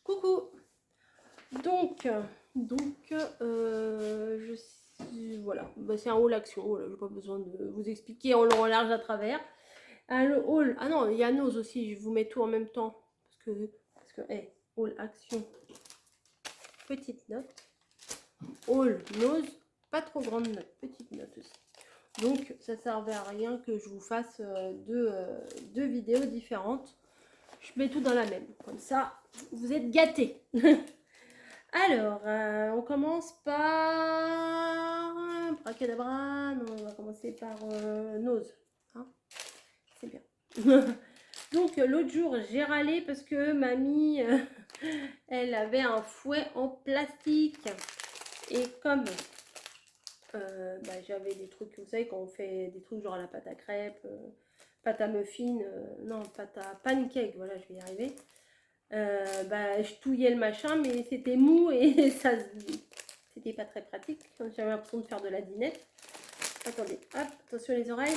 Coucou. Donc, voilà, bah, c'est un haul action. Voilà, j'ai pas besoin de vous expliquer en long, en large, à travers. Le haul. Ah non, il y a Nose aussi. Je vous mets tout en même temps parce que, haul action. Petite note. Haul Nose. Pas trop grande note. Petite note aussi. Donc, ça servait à rien que je vous fasse deux vidéos différentes. Je mets tout dans la même. Comme ça, vous êtes gâtés. Alors, on commence par Bracadabra. Non, on va commencer par Nose. Hein, c'est bien. Donc, l'autre jour, j'ai râlé parce que mamie, elle avait un fouet en plastique. Et comme j'avais des trucs, vous savez, quand on fait des trucs genre à la pâte à crêpes, pâte à muffin, non, pâte à pancake, voilà, je vais y arriver. Je touillais le machin, mais c'était mou et ça, c'était pas très pratique. J'avais l'impression de faire de la dinette. Attendez, hop, attention les oreilles.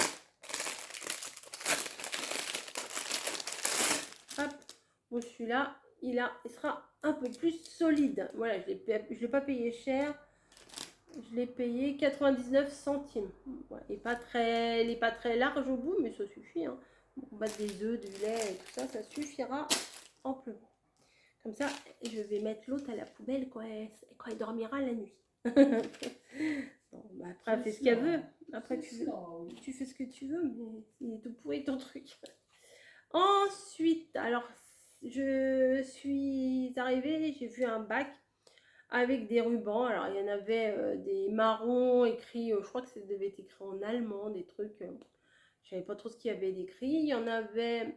Hop, bon celui-là, il sera un peu plus solide. Voilà, je l'ai pas payé cher. Je l'ai payé 99 centimes. Ouais, il n'est pas très large au bout, mais ça suffit. Hein. On bat des œufs, du lait et tout ça, ça suffira amplement. Comme ça, je vais mettre l'autre à la poubelle quand elle dormira la nuit. Bon, bah après, elle fait ce qu'elle veut. Après, tu fais ce que tu veux, mais il est tout pourri ton truc. Ensuite, alors, je suis arrivée, j'ai vu un bac avec des rubans. Alors, il y en avait des marrons écrits, je crois que ça devait être écrit en allemand, des trucs. Je savais pas trop ce qu'il y avait d'écrit. Il y en avait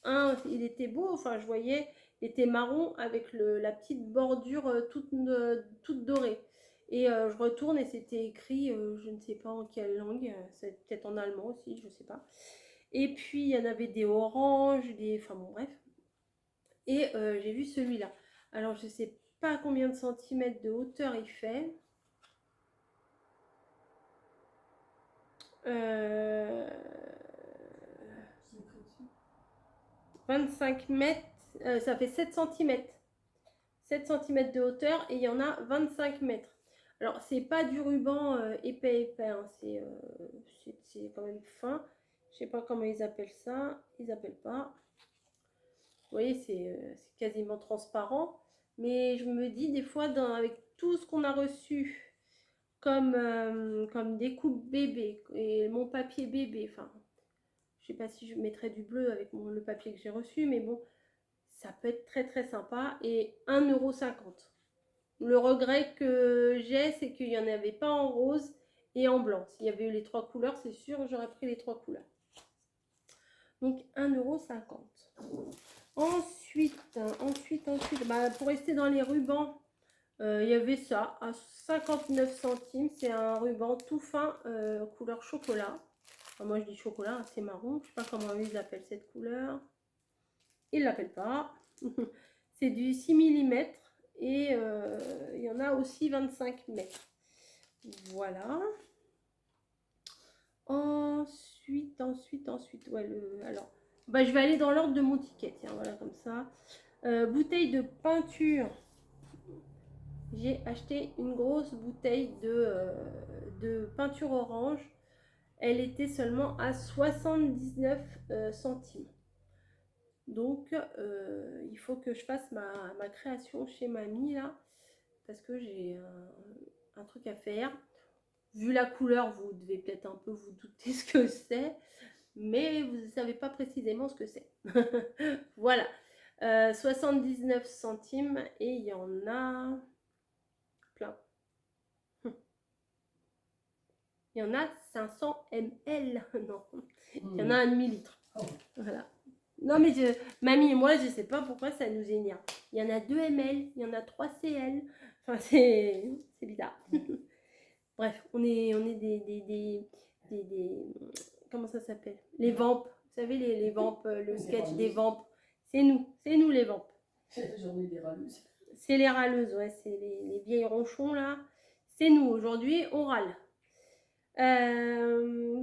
un, il était beau, enfin, je voyais, il était marron avec la petite bordure toute dorée. Et je retourne et c'était écrit, je ne sais pas en quelle langue, c'est peut-être en allemand aussi, je sais pas. Et puis il y en avait des oranges, enfin bon bref. Et j'ai vu celui-là. Alors je sais pas combien de centimètres de hauteur il fait. 25 mètres, ça fait 7 centimètres. 7 cm de hauteur et il y en a 25 mètres. Alors, c'est pas du ruban épais, hein, c'est quand même fin. Je sais pas comment ils appellent ça. Ils appellent pas. Vous voyez, c'est quasiment transparent. Mais je me dis, des fois, avec tout ce qu'on a reçu comme des coupes bébé et mon papier bébé, enfin, je sais pas si je mettrais du bleu avec le papier que j'ai reçu, mais bon, ça peut être très très sympa. Et 1,50 €. Le regret que j'ai, c'est qu'il n'y en avait pas en rose et en blanc. S'il y avait eu les trois couleurs, c'est sûr, j'aurais pris les trois couleurs. Donc 1,50 €. Ensuite, pour rester dans les rubans, il y avait ça à 59 centimes. C'est un ruban tout fin, couleur chocolat. Enfin, moi je dis chocolat, c'est marron. Je ne sais pas comment ils appellent cette couleur. Ils ne l'appellent pas. C'est du 6 mm. Et il y en a aussi 25 mètres. Voilà. Ensuite, ouais, alors, je vais aller dans l'ordre de mon ticket. Tiens, voilà, comme ça. Bouteille de peinture. J'ai acheté une grosse bouteille de peinture orange. Elle était seulement à 79 centimes. Donc, il faut que je fasse ma création chez mamie, là. Parce que j'ai un truc à faire. Vu la couleur, vous devez peut-être un peu vous douter ce que c'est, mais vous ne savez pas précisément ce que c'est. Voilà, 79 centimes et il y en a plein. Il y en a 500 ml, non, il y en a un demi-litre. Voilà. Non mais mamie et moi, je ne sais pas pourquoi ça nous énerve. Il y en a 2 ml, il y en a 3 cl. Enfin, c'est bizarre. Bref, on est des comment ça s'appelle? Les vampes. Vous savez, les vampes, le sketch des vampes. C'est nous les vampes. C'est la journée des râleuses. C'est les râleuses, ouais, c'est les vieilles ronchons là. C'est nous, aujourd'hui, on râle.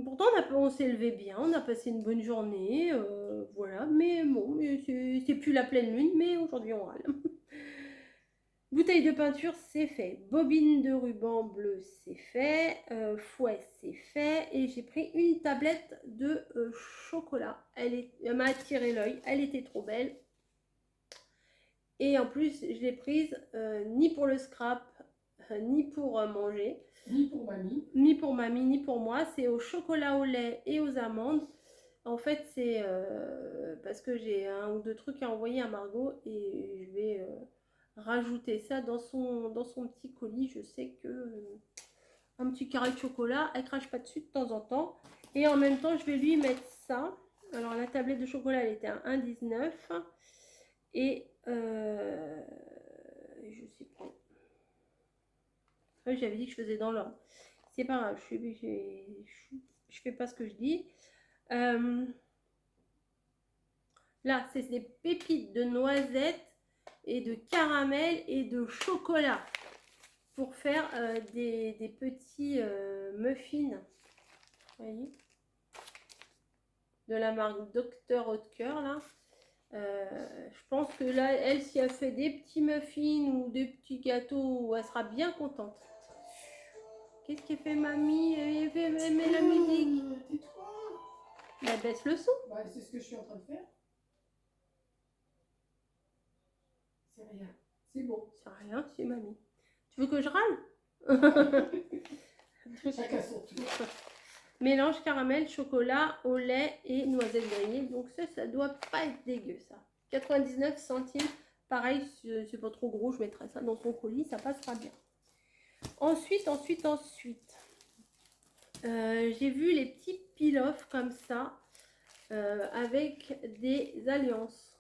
Pourtant, on s'est levé bien, on a passé une bonne journée, voilà. Mais bon, c'est plus la pleine lune, mais aujourd'hui, on râle. Bouteille de peinture, c'est fait. Bobine de ruban bleu, c'est fait. Fouet, c'est fait. Et j'ai pris une tablette de chocolat. Elle m'a attiré l'œil. Elle était trop belle. Et en plus, je l'ai prise ni pour le scrap, ni pour manger. Ni pour mamie. Ni pour mamie, ni pour moi. C'est au chocolat au lait et aux amandes. En fait, c'est parce que j'ai un ou deux trucs à envoyer à Margot et je vais rajouter ça dans son petit colis. Je sais que un petit carré de chocolat, elle crache pas dessus de temps en temps. Et en même temps, je vais lui mettre ça. Alors, la tablette de chocolat, elle était à 1,19 €. Et je sais pas. Ouais, j'avais dit que je faisais dans l'ordre. C'est pas grave, je fais pas ce que je dis. Là, c'est des pépites de noisettes et de caramel et de chocolat pour faire des petits muffins. Vous voyez, de la marque Dr Oetker là. Je pense que là, elle, si elle fait des petits muffins ou des petits gâteaux, elle sera bien contente. Qu'est-ce qu'elle fait, mamie? Elle met la musique. Tais-toi. Elle baisse le son. Bah, c'est ce que je suis en train de faire. C'est rien. C'est bon. C'est rien, c'est mamie. Tu veux que je râle? Chacun son tour. Mélange caramel, chocolat, au lait et noisettes grillées. Donc ça doit pas être dégueu ça. 99 centimes. Pareil, c'est pas trop gros, je mettrai ça dans son colis, ça passera bien. Ensuite, j'ai vu les petits peel-off comme ça, avec des alliances.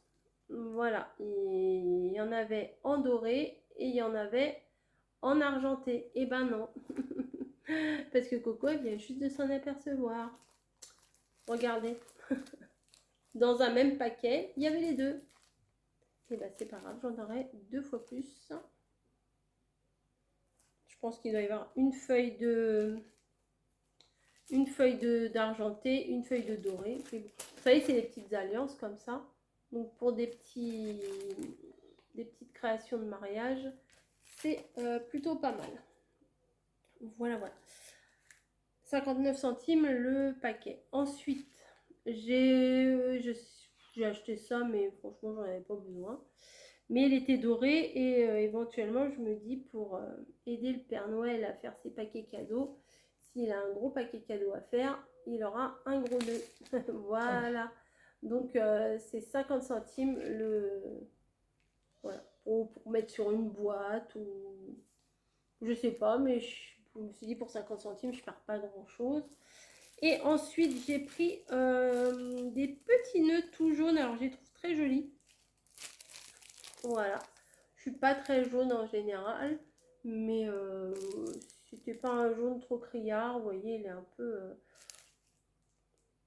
Voilà, il y en avait en doré et il y en avait en argenté. Et ben non, parce que Coco elle vient juste de s'en apercevoir. Regardez, dans un même paquet, il y avait les deux. Et ben c'est pas grave, j'en aurai 2 fois plus. Je pense qu'il doit y avoir une feuille d'argenté, une feuille de doré. Vous savez, c'est les petites alliances comme ça. Donc pour des petites créations de mariage, c'est plutôt pas mal. Voilà, voilà. 59 centimes le paquet. Ensuite, j'ai acheté ça, mais franchement, j'en avais pas besoin. Mais il était doré et éventuellement, je me dis pour aider le Père Noël à faire ses paquets cadeaux, s'il a un gros paquet cadeau à faire, il aura un gros nœud. Voilà. Donc, c'est 50 centimes voilà, pour mettre sur une boîte ou je sais pas, mais je me suis dit pour 50 centimes, je perds pas grand chose. Et ensuite, j'ai pris des petits nœuds tout jaunes. Alors, je les trouve très jolis. Voilà. Je suis pas très jaune en général, mais c'était pas un jaune trop criard. Vous voyez, il est un peu...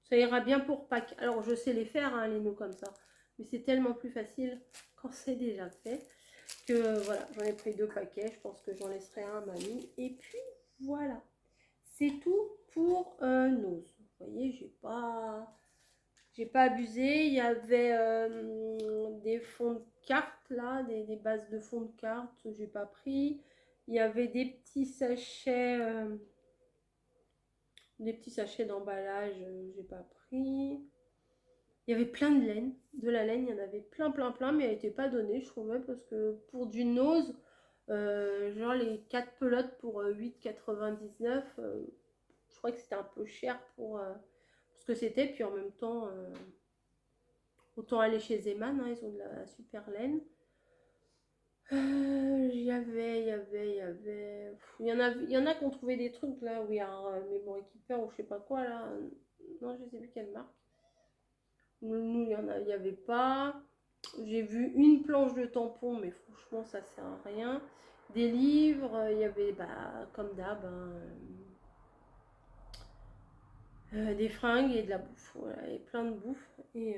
Ça ira bien pour Pâques. Alors, je sais les faire, hein, les nœuds comme ça. Mais c'est tellement plus facile quand c'est déjà fait. Que voilà, j'en ai pris 2 paquets. Je pense que j'en laisserai un à mamie. Et puis, voilà. C'est tout pour nos. Vous voyez, j'ai pas abusé. Il y avait des fonds de cartes là, des bases de fonds de cartes, j'ai pas pris. Il y avait des petits sachets d'emballage, j'ai pas pris. Il y avait plein de laine, de la laine, il y en avait plein, mais elle n'était pas donnée, je trouvais, parce que pour du nose, genre les 4 pelotes pour 8,99, je crois que c'était un peu cher pour ce que c'était, puis en même temps, autant aller chez Zeman, hein, ils ont de la super laine. Il y en a qui ont trouvé des trucs là, où il y a un Memory Keeper ou je sais pas quoi là. Non, je sais plus quelle marque. Nous, il y avait pas. J'ai vu une planche de tampons, mais franchement, ça sert à rien. Des livres, il y avait, bah, comme d'hab, hein, des fringues et de la bouffe. Voilà, et plein de bouffe. Et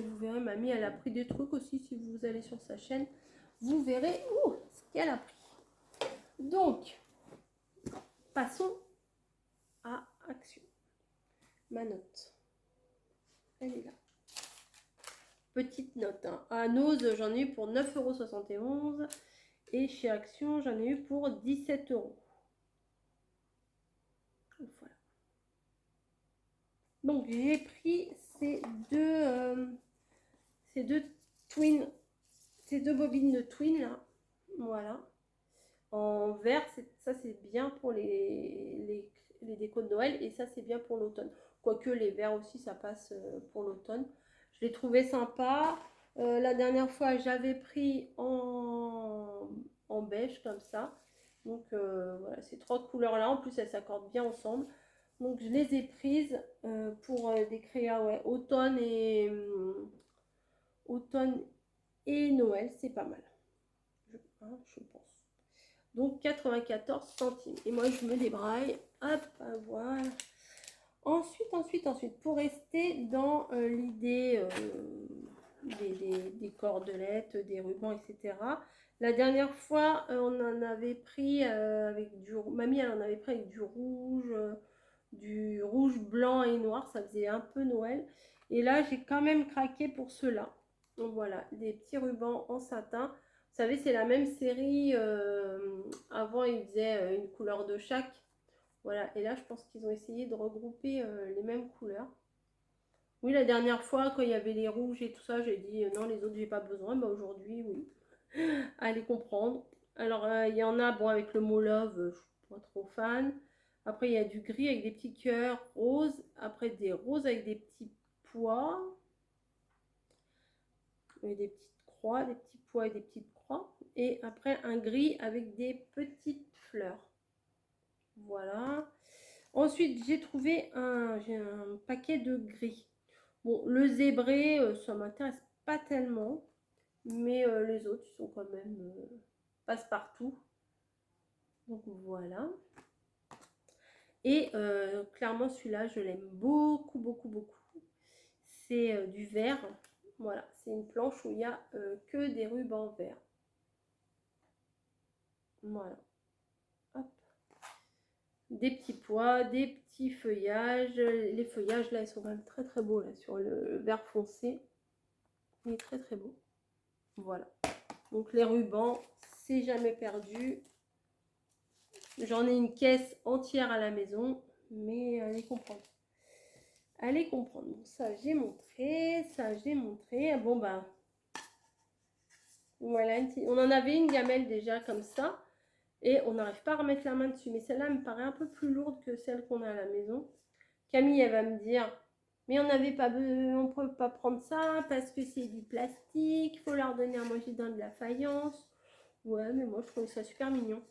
vous verrez, mamie, elle a pris des trucs aussi. Si vous allez sur sa chaîne, vous verrez ce qu'elle a pris. Donc, passons à action. Ma note. Elle est là. Petite note. Hein. À Nose, j'en ai eu pour 9,71 € Et chez Action, j'en ai eu pour 17 €. Voilà. Donc j'ai pris ces deux twins, ces deux bobines de twin là. Voilà. En vert, ça c'est bien pour les décos de Noël et ça c'est bien pour l'automne. Quoique les verts aussi ça passe pour l'automne. Je l'ai trouvé sympa. La dernière fois j'avais pris en beige comme ça. Donc voilà, ces trois couleurs là, en plus elles s'accordent bien ensemble. Donc je les ai prises pour des créas ouais, automne et Noël, c'est pas mal. Je pense. Donc 94 centimes. Et moi je me débraille. Hop, voilà. Ensuite, pour rester dans l'idée des cordelettes, des rubans, etc. La dernière fois, on en avait pris avec du... Mamie, elle en avait pris avec du rouge, blanc et noir. Ça faisait un peu Noël. Et là, j'ai quand même craqué pour ceux-là. Donc voilà, des petits rubans en satin. Vous savez, c'est la même série. Avant, ils faisaient une couleur de chaque. Voilà, et là, je pense qu'ils ont essayé de regrouper les mêmes couleurs. Oui, la dernière fois, quand il y avait les rouges et tout ça, j'ai dit non, les autres, j'ai pas besoin. Bah, aujourd'hui, oui. Allez comprendre. Alors, il y en a, bon, avec le mot love, je suis pas trop fan. Après, il y a du gris avec des petits cœurs roses. Après, des roses avec des petits pois. Et des petites croix, des petits pois et des petites croix. Et après, un gris avec des petites fleurs. Voilà. Ensuite, j'ai trouvé un paquet de gris. Bon, le zébré, ça m'intéresse pas tellement. Mais les autres, ils sont quand même passe-partout. Donc voilà. Et clairement, celui-là, je l'aime beaucoup, beaucoup, beaucoup. C'est du vert. Voilà, c'est une planche où il n'y a que des rubans verts. Voilà. Hop. Des petits pois, des petits feuillages. Les feuillages, là, ils sont quand même très, très beaux, là, sur le vert foncé. Il est très, très beau. Voilà. Donc, les rubans, c'est jamais perdu. J'en ai une caisse entière à la maison, mais allez comprendre. Allez comprendre. Donc, ça, j'ai montré. Ça, j'ai montré. Bon, bah, voilà. On en avait une gamelle déjà comme ça. Et on n'arrive pas à remettre la main dessus. Mais celle-là me paraît un peu plus lourde que celle qu'on a à la maison. Camille, elle va me dire, mais on ne peut pas prendre ça parce que c'est du plastique. Il faut leur donner à manger dans de la faïence. Ouais, mais moi, je trouve ça super mignon.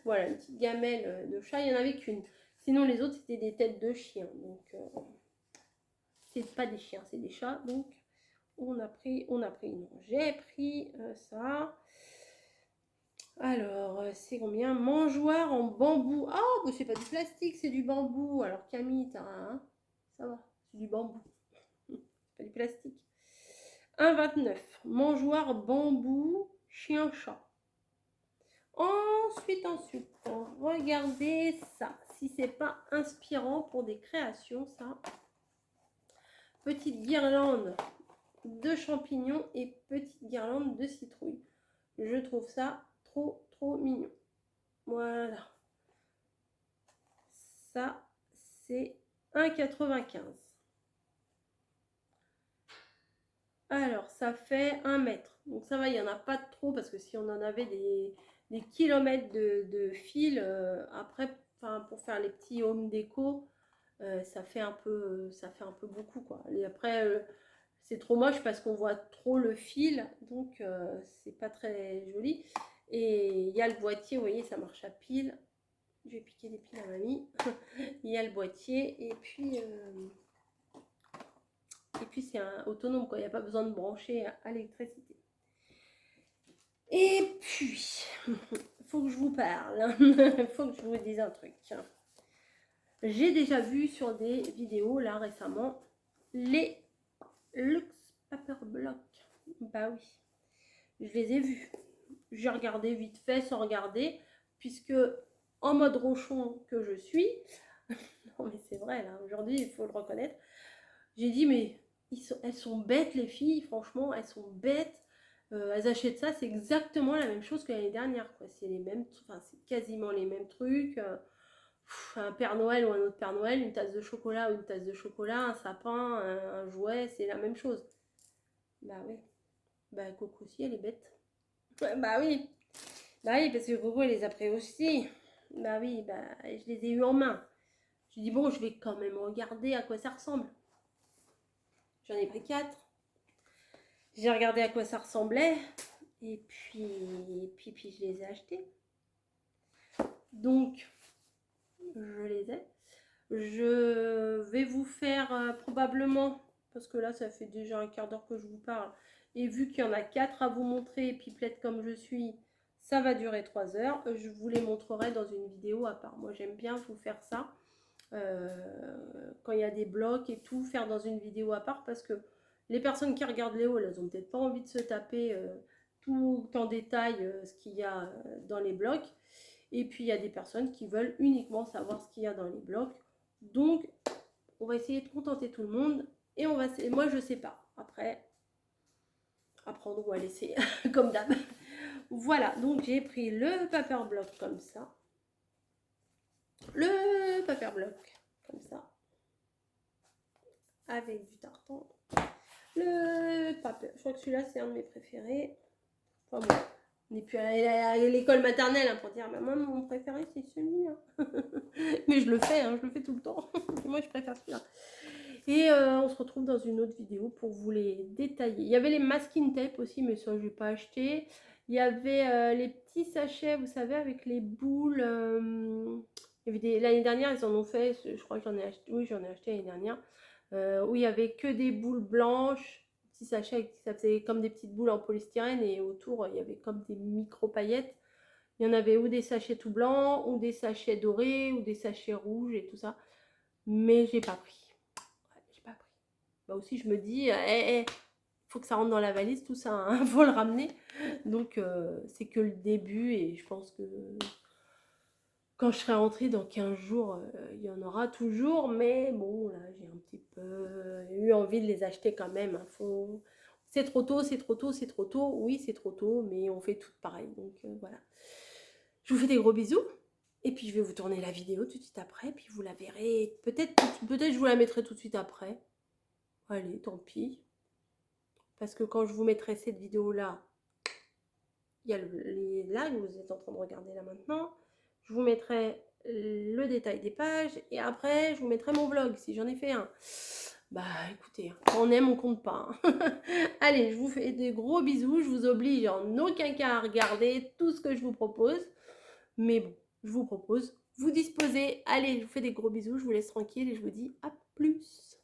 Voilà, une petite gamelle de chat. Il n'y en avait qu'une. Sinon, les autres, c'était des têtes de chiens. Donc, c'est pas des chiens, c'est des chats. Donc, on a pris non, j'ai pris ça. Alors, c'est combien? Mangeoire en bambou. Ah, oh, bah, c'est pas du plastique, c'est du bambou. Alors, Camille, t'as un. Ça va, c'est du bambou. C'est pas du plastique. 1,29. Mangeoire bambou, chien-chat. Ensuite, regardez ça. Si c'est pas inspirant pour des créations, ça. Petite guirlande de champignons et petite guirlande de citrouille. Je trouve ça trop, trop mignon. Voilà. Ça, c'est 1,95. Alors, ça fait 1 mètre. Donc, ça va, il n'y en a pas trop parce que si on en avait des kilomètres de fil, après, pour faire les petits home déco, ça fait un peu beaucoup, quoi. Et après, c'est trop moche parce qu'on voit trop le fil, donc c'est pas très joli. Et il y a le boîtier, vous voyez, ça marche à pile. Je vais piquer des piles à mamie. Il y a le boîtier et puis c'est autonome, quoi. Il n'y a pas besoin de brancher à l'électricité. Et puis, il faut que je vous parle. Il faut que je vous dise un truc. J'ai déjà vu sur des vidéos, là, récemment, les Luxe Paper Block. Bah oui, je les ai vus. J'ai regardé vite fait, sans regarder, puisque en mode rochon que je suis, non mais c'est vrai, là, aujourd'hui, il faut le reconnaître, j'ai dit, mais elles sont bêtes, les filles, franchement, elles sont bêtes. elles achètent ça, c'est exactement la même chose que l'année dernière, quoi. C'est les mêmes, enfin, c'est quasiment les mêmes trucs. Un Père Noël ou un autre Père Noël, une tasse de chocolat ou une tasse de chocolat, un sapin, un jouet, c'est la même chose. Bah oui. Bah Coco aussi, elle est bête. Ouais, bah oui. Bah oui, parce que Coco, elle les a pris aussi. Bah oui, bah je les ai eus en main. Je dis bon, je vais quand même regarder à quoi ça ressemble. J'en ai pris 4. J'ai regardé à quoi ça ressemblait. Et puis je les ai achetés. Donc, je les ai. Je vais vous faire probablement, parce que là, ça fait déjà un quart d'heure que je vous parle. Et vu qu'il y en a 4 à vous montrer, pipelette comme je suis, ça va durer 3 heures. Je vous les montrerai dans une vidéo à part. Moi, j'aime bien vous faire ça. Quand il y a des blocs et tout, faire dans une vidéo à part parce que les personnes qui regardent les hauls, elles ont peut-être pas envie de se taper tout en détail ce qu'il y a dans les blocs. Et puis il y a des personnes qui veulent uniquement savoir ce qu'il y a dans les blocs. Donc on va essayer de contenter tout le monde et on va. Moi je sais pas. Après, à prendre ou à laisser, comme d'hab. Voilà, donc j'ai pris le paper block comme ça. Le paper block comme ça. Avec du tartan. Le papier. Je crois que celui-là, c'est un de mes préférés. Enfin bon, on n'est plus à l'école maternelle hein, pour dire maman, mon préféré, c'est celui-là. Mais je le fais, hein, je le fais tout le temps. Moi, je préfère celui-là. Et on se retrouve dans une autre vidéo pour vous les détailler. Il y avait les masking tape aussi, mais ça, je n'ai pas acheté. Il y avait les petits sachets, vous savez, avec les boules. L'année dernière, ils en ont fait. Je crois que j'en ai acheté. Oui, j'en ai acheté l'année dernière. Où il y avait que des boules blanches, petits sachets, ça faisait comme des petites boules en polystyrène et autour il y avait comme des micro paillettes. Il y en avait ou des sachets tout blancs, ou des sachets dorés, ou des sachets rouges et tout ça. Mais j'ai pas pris. Ouais, j'ai pas pris. Bah aussi je me dis, faut que ça rentre dans la valise tout ça, hein, faut le ramener. Donc c'est que le début et je pense que quand je serai rentrée dans 15 jours, il y en aura toujours, mais bon, là, j'ai un petit peu eu envie de les acheter quand même. Hein. C'est trop tôt, c'est trop tôt, c'est trop tôt. Oui, c'est trop tôt, mais on fait tout pareil. Donc voilà. Je vous fais des gros bisous. Et puis je vais vous tourner la vidéo tout de suite après, puis vous la verrez. Peut-être je vous la mettrai tout de suite après. Allez, tant pis. Parce que quand je vous mettrai cette vidéo-là, il y a les lives, vous êtes en train de regarder là maintenant. Je vous mettrai le détail des pages et après je vous mettrai mon vlog si j'en ai fait un. Bah écoutez, quand on aime on compte pas. Hein. Allez, je vous fais des gros bisous. Je vous oblige en aucun cas à regarder tout ce que je vous propose. Mais bon, je vous propose, vous disposez. Allez, je vous fais des gros bisous. Je vous laisse tranquille et je vous dis à plus.